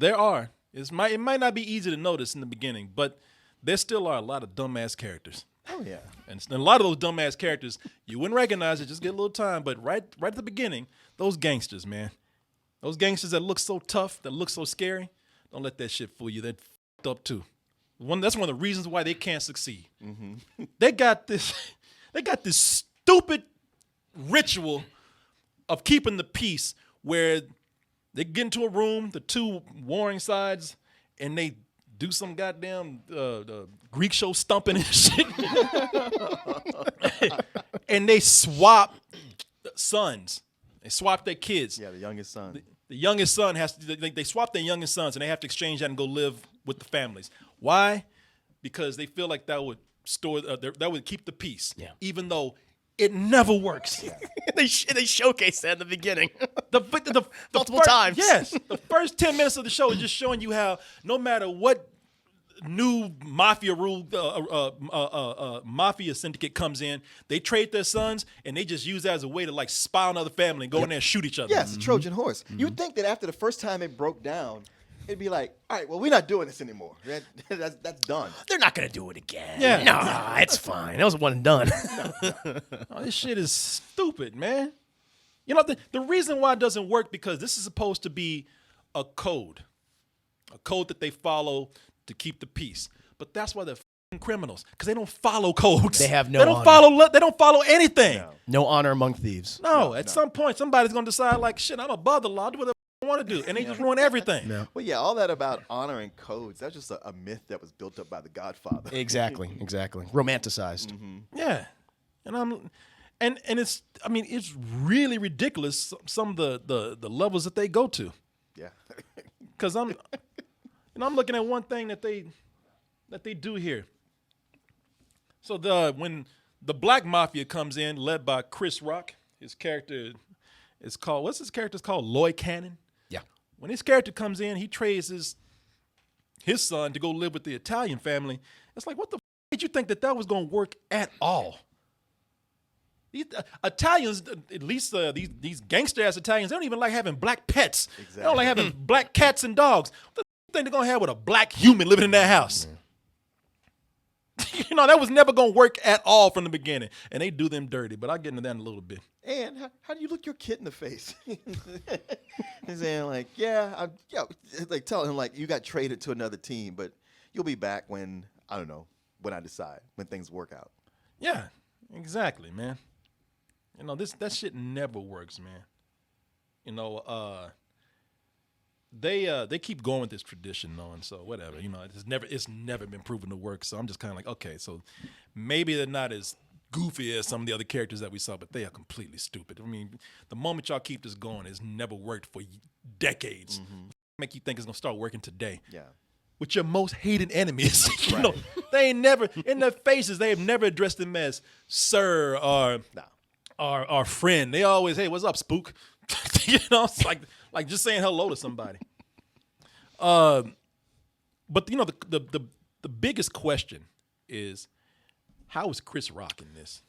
There are. It might not be easy to notice in the beginning, but there still are a lot of dumbass characters. Oh yeah. And a lot of those dumbass characters, you wouldn't recognize it, just get a little time. But right at the beginning, those gangsters, man. Those gangsters that look so tough, that look so scary, don't let that shit fool you. They're f***ed up too. That's one of the reasons why they can't succeed. Mm-hmm. They got this stupid ritual of keeping the peace where they get into a room, the two warring sides, and they do some goddamn Greek show stumping and shit. And they swap sons. They swap their kids. Yeah, the youngest son. The youngest son has to. They swap their youngest sons, and they have to exchange that and go live with the families. Why? Because they feel like that would that would keep the peace. Yeah. Even though it never works. Yeah. they showcase that in the beginning. Multiple times. Yes. The first 10 minutes of the show is just showing you how no matter what new mafia mafia syndicate comes in, they trade their sons and they just use that as a way to like spy on other family and go in there and shoot each other. Yeah, it's a Trojan horse. You would think that after the first time it broke down, it'd be like, all right, well, we're not doing this anymore. That's done. They're not going to do it again. Yeah. Nah, it's fine. That was one and done. Oh, this shit is stupid, man. You know, the reason why it doesn't work because this is supposed to be a code that they follow to keep the peace. But that's why they're criminals, because they don't follow codes. They have no They don't honor. They don't follow anything. No honor among thieves. No, at some point, somebody's going to decide, like, shit, I'm above the law. I'll do whatever I want to do. And they just ruin everything. Yeah. Well, yeah, all that about honoring codes, that's just a myth that was built up by the Godfather. Exactly. Romanticized. Mm-hmm. Yeah. And it's, I mean, it's really ridiculous, some of the levels that they go to. Yeah. Because I'm looking at one thing that they do here. So when the Black Mafia comes in, led by Chris Rock, his character is called, what's his character's called? Lloyd Cannon. Yeah. When his character comes in, he trades his son to go live with the Italian family. It's like, what the f*** did you think that was going to work at all? These Italians, at least these gangster-ass Italians, they don't even like having black pets. Exactly. They don't like having black cats and dogs. What the f*** think they're going to have with a black human living in their house? You know, that was never going to work at all from the beginning. And they do them dirty, but I'll get into that in a little bit. And how do you look your kid in the face? He's saying like, like telling him like you got traded to another team, but you'll be back when, I don't know, when I decide, when things work out. Yeah, exactly, man. You know, that shit never works, man. You know, they keep going with this tradition though, and so whatever. You know, it's never been proven to work. So I'm just kind of like, okay, so maybe they're not as goofy as some of the other characters that we saw, but they are completely stupid. I mean, the moment y'all keep this going, it's never worked for decades. Mm-hmm. Make you think it's gonna start working today? Yeah. With your most hated enemies, you know, they ain't never in their faces. They have never addressed them as sir or friend. They always, hey, what's up, spook? You know, it's like just saying hello to somebody. But you know, the biggest question is, how is Chris Rock in this?